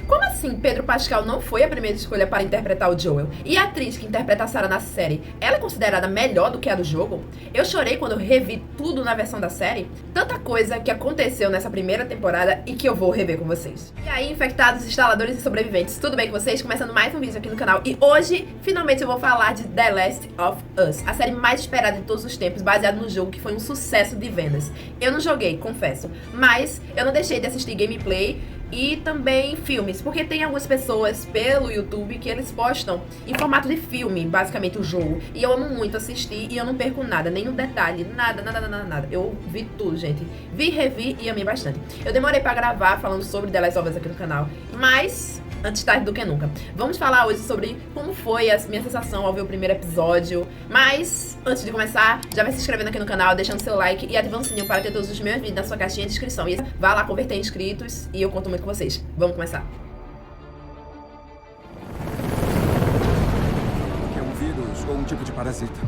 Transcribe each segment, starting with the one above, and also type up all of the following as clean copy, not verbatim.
Como assim Pedro Pascal não foi a primeira escolha para interpretar o Joel? E a atriz que interpreta a Sarah na série, ela é considerada melhor do que a do jogo? Eu chorei quando eu revi tudo na versão da série. Tanta coisa que aconteceu nessa primeira temporada e que eu vou rever com vocês. E aí, infectados, instaladores e sobreviventes, tudo bem com vocês? Começando mais um vídeo aqui no canal. E hoje, finalmente, eu vou falar de The Last of Us, a série mais esperada de todos os tempos, baseada no jogo que foi um sucesso de vendas. Eu não joguei, confesso, mas eu não deixei de assistir gameplay e também filmes, porque tem algumas pessoas pelo YouTube que eles postam em formato de filme, basicamente o jogo, e eu amo muito assistir e eu não perco nada, nenhum detalhe, nada. Eu vi tudo, gente, vi, revi e amei bastante. Eu demorei pra gravar falando sobre The Last of Us aqui no canal, mas antes tarde do que nunca. Vamos falar hoje sobre como foi a minha sensação ao ver o primeiro episódio. Mas, antes de começar, já vai se inscrevendo aqui no canal, deixando seu like e ativando o sininho para ter todos os meus vídeos na sua caixinha de inscrição. E vá lá converter em inscritos e eu conto muito com vocês. Vamos começar. É um vírus ou um tipo de parasita?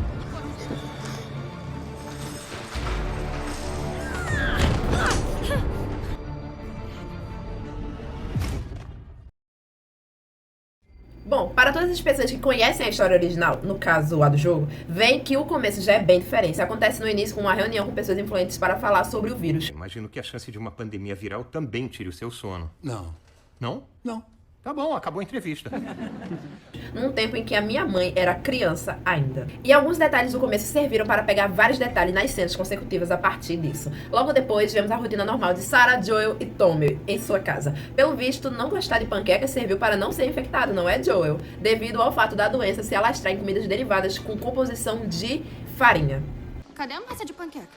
Bom, para todas as pessoas que conhecem a história original, no caso a do jogo, veem que o começo já é bem diferente. Acontece no início com uma reunião com pessoas influentes para falar sobre o vírus. Imagino que a chance de uma pandemia viral também tire o seu sono. Não. Não? Não. Tá bom, acabou a entrevista. Num tempo em que a minha mãe era criança ainda. E alguns detalhes do começo serviram para pegar vários detalhes nas cenas consecutivas a partir disso. Logo depois, vemos a rotina normal de Sarah, Joel e Tommy em sua casa. Pelo visto, não gostar de panqueca serviu para não ser infectado, não é, Joel? Devido ao fato da doença se alastrar em comidas derivadas com composição de farinha. Cadê a massa de panqueca?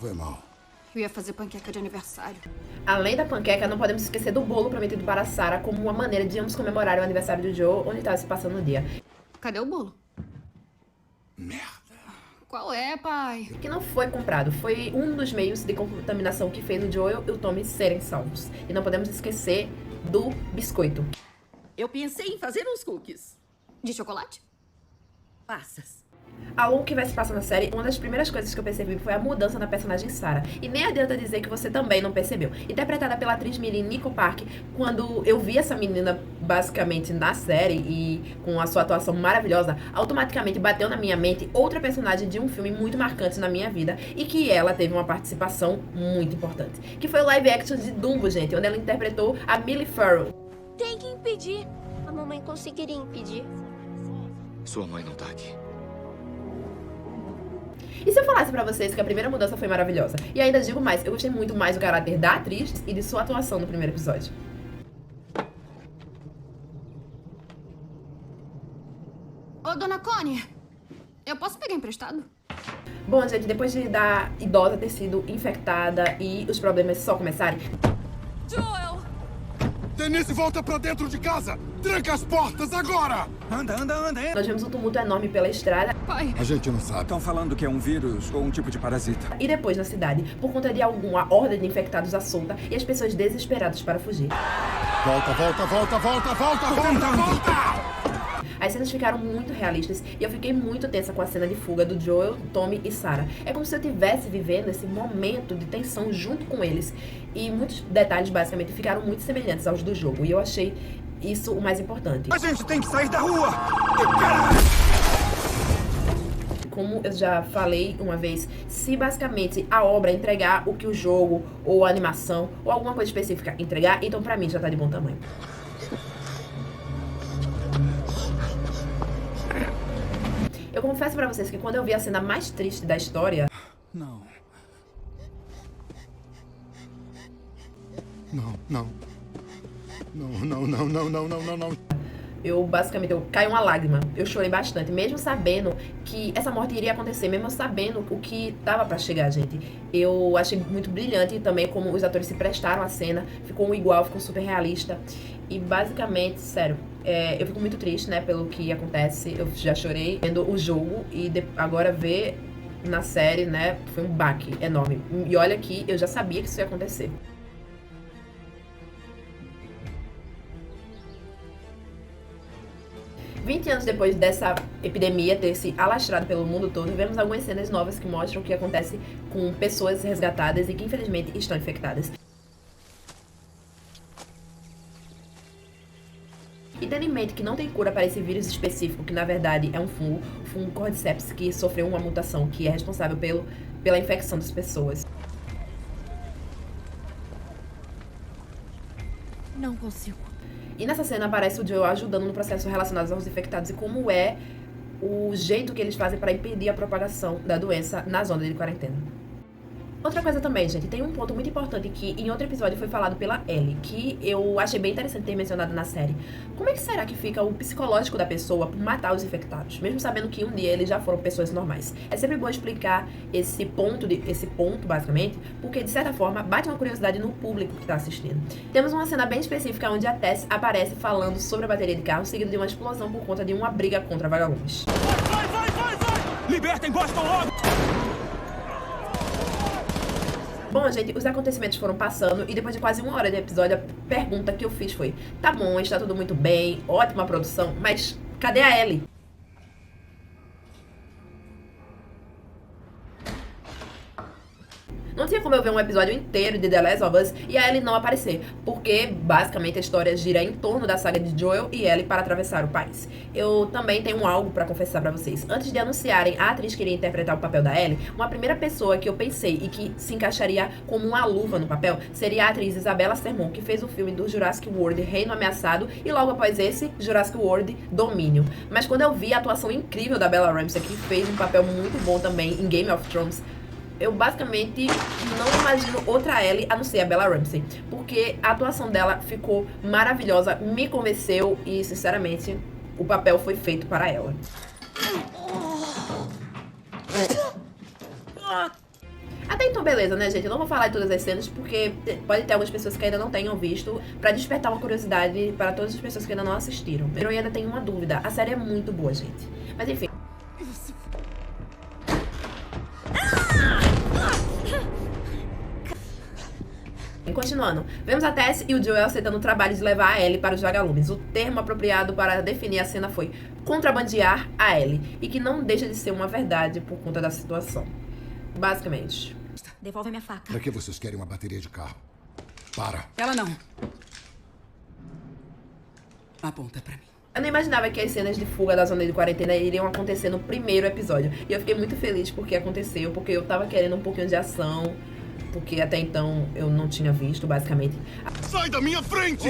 Foi mal. Eu ia fazer panqueca de aniversário. Além da panqueca, não podemos esquecer do bolo prometido para Sarah como uma maneira de ambos comemorarem o aniversário de Joel, onde estava se passando o dia. Cadê o bolo? Merda. Qual é, pai? Que não foi comprado, foi um dos meios de contaminação que fez o Joel e o Tommy serem salvos. E não podemos esquecer do biscoito. Eu pensei em fazer uns cookies. De chocolate? Passas. Ao longo que vai se passando na série, uma das primeiras coisas que eu percebi foi a mudança na personagem Sarah. E nem adianta dizer que você também não percebeu. Interpretada pela atriz mirim Nico Park, quando eu vi essa menina basicamente na série e com a sua atuação maravilhosa, automaticamente bateu na minha mente outra personagem de um filme muito marcante na minha vida e que ela teve uma participação muito importante. Que foi o live action de Dumbo, gente, onde ela interpretou a Millie Farrell. Tem que impedir. A mamãe conseguiria impedir. Sua mãe não tá aqui. E se eu falasse pra vocês que a primeira mudança foi maravilhosa? E ainda digo mais, eu gostei muito mais do caráter da atriz e de sua atuação no primeiro episódio. Ô, dona Connie, eu posso pegar emprestado? Bom, gente, depois da idosa ter sido infectada e os problemas só começarem, Joel! Denise, volta pra dentro de casa! Tranca as portas agora! Anda. nós vemos um tumulto enorme pela estrada Pai, A gente não sabe. Estão falando que é um vírus ou um tipo de parasita. e depois na cidade, por conta de alguma horda de infectados à solta e as pessoas desesperadas para fugir. Volta! As cenas ficaram muito realistas e eu fiquei muito tensa com a cena de fuga do Joel, Tommy e Sarah. É como se eu estivesse vivendo esse momento de tensão junto com eles. E muitos detalhes, basicamente, ficaram muito semelhantes aos do jogo. E eu achei isso o mais importante. A gente tem que sair da rua! Como eu já falei uma vez, se basicamente a obra entregar o que o jogo, ou a animação, ou alguma coisa específica entregar, então pra mim já tá de bom tamanho. Eu confesso pra vocês que quando eu vi a cena mais triste da história, Não. eu caiu uma lágrima. Eu chorei bastante, mesmo sabendo que essa morte iria acontecer, mesmo sabendo o que tava pra chegar, gente. Eu achei muito brilhante também como os atores se prestaram à cena, ficou igual, ficou super realista. E basicamente, sério, eu fico muito triste, né, pelo que acontece. Eu já chorei vendo o jogo e agora ver na série, né, foi um baque enorme. E olha que eu já sabia que isso ia acontecer. "20 anos depois dessa epidemia ter se alastrado pelo mundo todo, vemos algumas cenas novas que mostram o que acontece com pessoas resgatadas e que infelizmente estão infectadas. E tendo em mente que não tem cura para esse vírus específico, que na verdade é um fungo, o fungo Cordyceps, que sofreu uma mutação que é responsável pela infecção das pessoas. Não consigo. E nessa cena aparece o Joel ajudando no processo relacionado aos infectados e como é o jeito que eles fazem para impedir a propagação da doença na zona de quarentena. Outra coisa também, gente, tem um ponto muito importante que em outro episódio foi falado pela Ellie, que eu achei bem interessante ter mencionado na série. Como é que será que fica o psicológico da pessoa por matar os infectados, mesmo sabendo que um dia eles já foram pessoas normais? É sempre bom explicar esse ponto, basicamente, porque de certa forma bate uma curiosidade no público que está assistindo. Temos uma cena bem específica onde a Tess aparece falando sobre a bateria de carro, seguido de uma explosão por conta de uma briga contra vagalumes. Vai! Libertem Boston logo! Bom, gente, os acontecimentos foram passando e depois de quase 1 hora de episódio, a pergunta que eu fiz foi: tá bom, está tudo muito bem, ótima produção, mas cadê a Ellie? Não tinha como eu ver um episódio inteiro de The Last of Us e a Ellie não aparecer, porque basicamente a história gira em torno da saga de Joel e Ellie para atravessar o país. Eu também tenho algo pra confessar pra vocês. Antes de anunciarem a atriz que iria interpretar o papel da Ellie, uma primeira pessoa que eu pensei e que se encaixaria como uma luva no papel seria a atriz Isabella Sermon, que fez o filme do Jurassic World Reino Ameaçado e logo após esse, Jurassic World Domínio. Mas quando eu vi a atuação incrível da Bella Ramsey, que fez um papel muito bom também em Game of Thrones, eu basicamente não imagino outra Ellie a não ser a Bella Ramsey, porque a atuação dela ficou maravilhosa, me convenceu e, sinceramente, o papel foi feito para ela. Até então, beleza, né, gente? Eu não vou falar de todas as cenas, porque pode ter algumas pessoas que ainda não tenham visto, pra despertar uma curiosidade para todas as pessoas que ainda não assistiram. Eu ainda tenho uma dúvida. A série é muito boa, gente. Mas enfim. Continuando, vemos a Tess e o Joel aceitando o trabalho de levar a Ellie para os vagalumes. O termo apropriado para definir a cena foi contrabandear a Ellie, e que não deixa de ser uma verdade por conta da situação. Basicamente. Devolve minha faca. Pra que vocês querem uma bateria de carro? Para. Ela não. Aponta pra mim. Eu não imaginava que as cenas de fuga da zona de quarentena iriam acontecer no primeiro episódio. E eu fiquei muito feliz porque aconteceu, porque eu tava querendo um pouquinho de ação, porque até então eu não tinha visto, basicamente. Sai da minha frente!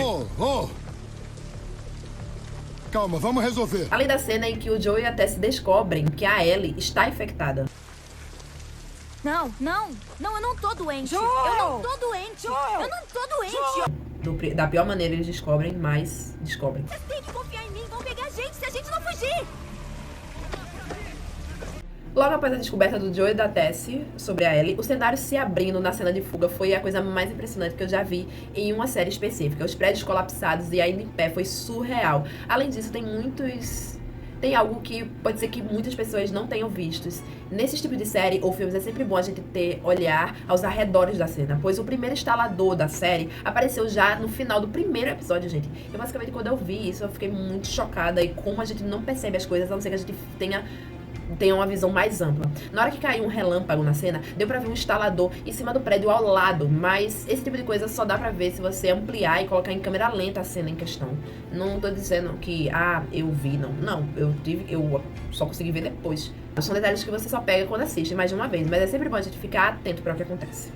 Calma, vamos resolver. Além da cena em que o Joel e a Tess descobrem que a Ellie está infectada. Não, eu não tô doente. Joel! Eu não tô doente. Joel! Eu não tô doente. Da pior maneira eles descobrem, mas descobrem. Vocês têm que confiar em mim. Vão pegar a gente se a gente não fugir. Logo após a descoberta do Joel e da Tess sobre a Ellie, o cenário se abrindo na cena de fuga foi a coisa mais impressionante que eu já vi em uma série específica. Os prédios colapsados e ainda em pé foi surreal. Além disso, tem algo que pode ser que muitas pessoas não tenham visto. Nesse tipo de série ou filmes é sempre bom a gente olhar aos arredores da cena, pois o primeiro instalador da série apareceu já no final do primeiro episódio, gente. Eu basicamente, quando eu vi isso, eu fiquei muito chocada, e como a gente não percebe as coisas, a não ser que a gente tenha uma visão mais ampla. Na hora que caiu um relâmpago na cena, deu pra ver um instalador em cima do prédio ao lado, mas esse tipo de coisa só dá pra ver se você ampliar e colocar em câmera lenta a cena em questão. Não tô dizendo que, eu vi, não, eu só consegui ver depois. São detalhes que você só pega quando assiste mais de uma vez, mas é sempre bom a gente ficar atento para o que acontece.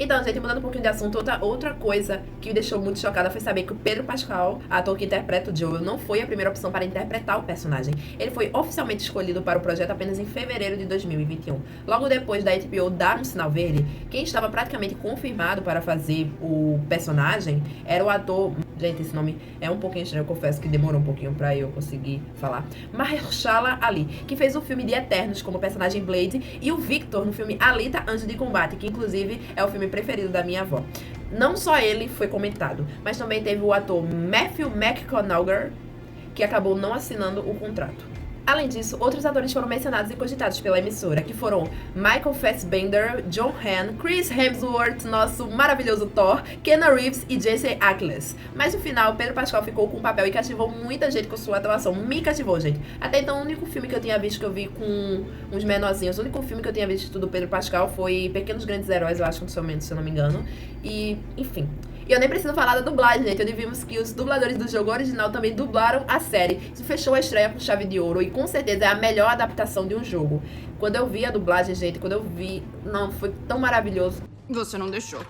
Então, gente, mudando um pouquinho de assunto, outra coisa que me deixou muito chocada foi saber que o Pedro Pascal, ator que interpreta o Joel, não foi a primeira opção para interpretar o personagem. Ele foi oficialmente escolhido para o projeto apenas em fevereiro de 2021. Logo depois da HBO dar um sinal verde, quem estava praticamente confirmado para fazer o personagem era o ator... Gente, esse nome é um pouquinho estranho, eu confesso que demorou um pouquinho pra eu conseguir falar. Mahershala Ali, que fez o filme de Eternos como personagem Blade, e o Victor no filme Alita, Anjo de Combate, que inclusive é o filme preferido da minha avó. Não só ele foi comentado, mas também teve o ator Matthew McConaughey, que acabou não assinando o contrato. Além disso, outros atores foram mencionados e cogitados pela emissora, que foram Michael Fassbender, John Hamm, Chris Hemsworth, nosso maravilhoso Thor, Keanu Reeves e Jason Ackles. Mas no final, Pedro Pascal ficou com o papel e cativou muita gente com sua atuação. Me cativou, gente. Até então, o único filme que eu tinha visto, que eu vi com uns menorzinhos, o único filme que eu tinha visto do Pedro Pascal foi Pequenos Grandes Heróis, eu acho, somente, se eu não me engano. E, enfim... E eu nem preciso falar da dublagem, gente, onde vimos que os dubladores do jogo original também dublaram a série. Isso fechou a estreia com chave de ouro e com certeza é a melhor adaptação de um jogo. Quando eu vi a dublagem, gente, quando eu vi... Não, foi tão maravilhoso. Você não deixou.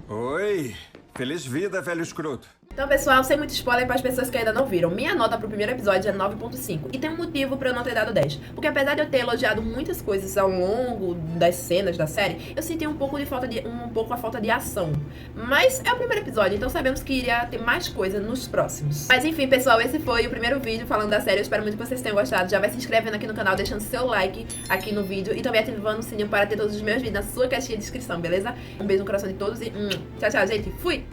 Oi, feliz vida, velho escroto. Então, pessoal, sem muito spoiler para as pessoas que ainda não viram, minha nota pro primeiro episódio é 9.5. E tem um motivo para eu não ter dado 10. Porque apesar de eu ter elogiado muitas coisas ao longo das cenas da série, eu senti um pouco a falta de ação. Mas é o primeiro episódio, então sabemos que iria ter mais coisa nos próximos. Mas enfim, pessoal, esse foi o primeiro vídeo falando da série. Eu espero muito que vocês tenham gostado. Já vai se inscrevendo aqui no canal, deixando seu like aqui no vídeo e também ativando o sininho para ter todos os meus vídeos na sua caixinha de descrição, beleza? Um beijo no coração de todos e tchau, tchau, gente. Fui!